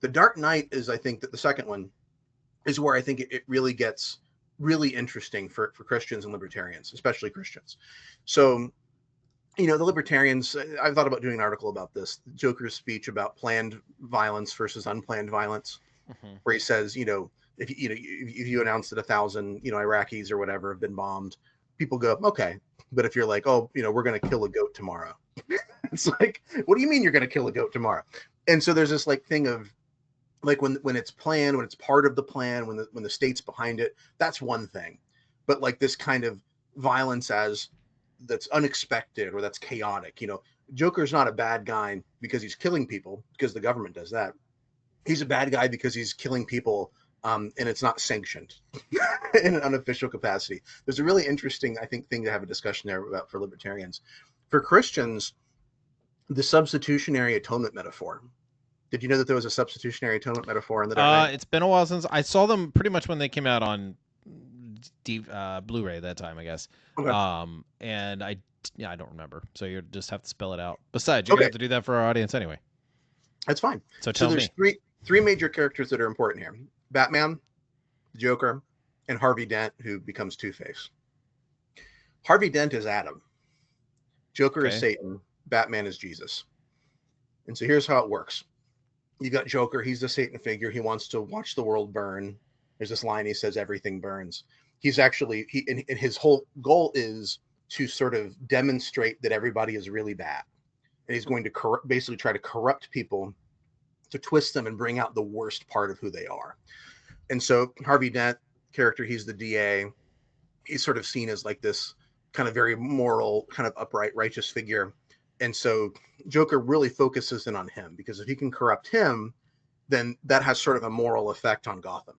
The Dark Knight is, I think, that the second one is where I think it really gets really interesting for Christians and libertarians, especially Christians. So, the libertarians, I've thought about doing an article about this, Joker's speech about planned violence versus unplanned violence, Hmm. where he says, if you announce that 1,000, Iraqis or whatever have been bombed, people go, okay. But if you're like, oh, we're going to kill a goat tomorrow, it's like, what do you mean you're going to kill a goat tomorrow? And so there's this like thing of like when it's planned, when it's part of the plan, when the state's behind it, that's one thing. But like this kind of violence as that's unexpected or that's chaotic, Joker's not a bad guy because he's killing people because the government does that. He's a bad guy because he's killing people, and it's not sanctioned in an unofficial capacity. There's a really interesting, I think, thing to have a discussion there about for libertarians. For Christians, the substitutionary atonement metaphor. Did you know that there was a substitutionary atonement metaphor in the Dark Knight? It's been a while since I saw them. Pretty much when they came out on Blu-ray that time, I guess. Okay. And I don't remember. So you just have to spell it out. Besides, you're gonna Okay, have to do that for our audience anyway. that's fine. So So tell there's me. three major characters that are important here: Batman, Joker, and Harvey Dent, who becomes Two Face. Harvey Dent is Adam. Joker is Okay. Satan. Batman is Jesus. And so here's how it works. You got Joker. He's the Satan figure. He wants to watch the world burn. There's this line he says, "Everything burns." He's actually and his whole goal is to sort of demonstrate that everybody is really bad, and he's going to basically try to corrupt people to twist them and bring out the worst part of who they are. And so Harvey Dent character, he's the DA. He's sort of seen as like this kind of very moral, kind of upright, righteous figure. And so Joker really focuses in on him because if he can corrupt him, then that has sort of a moral effect on Gotham.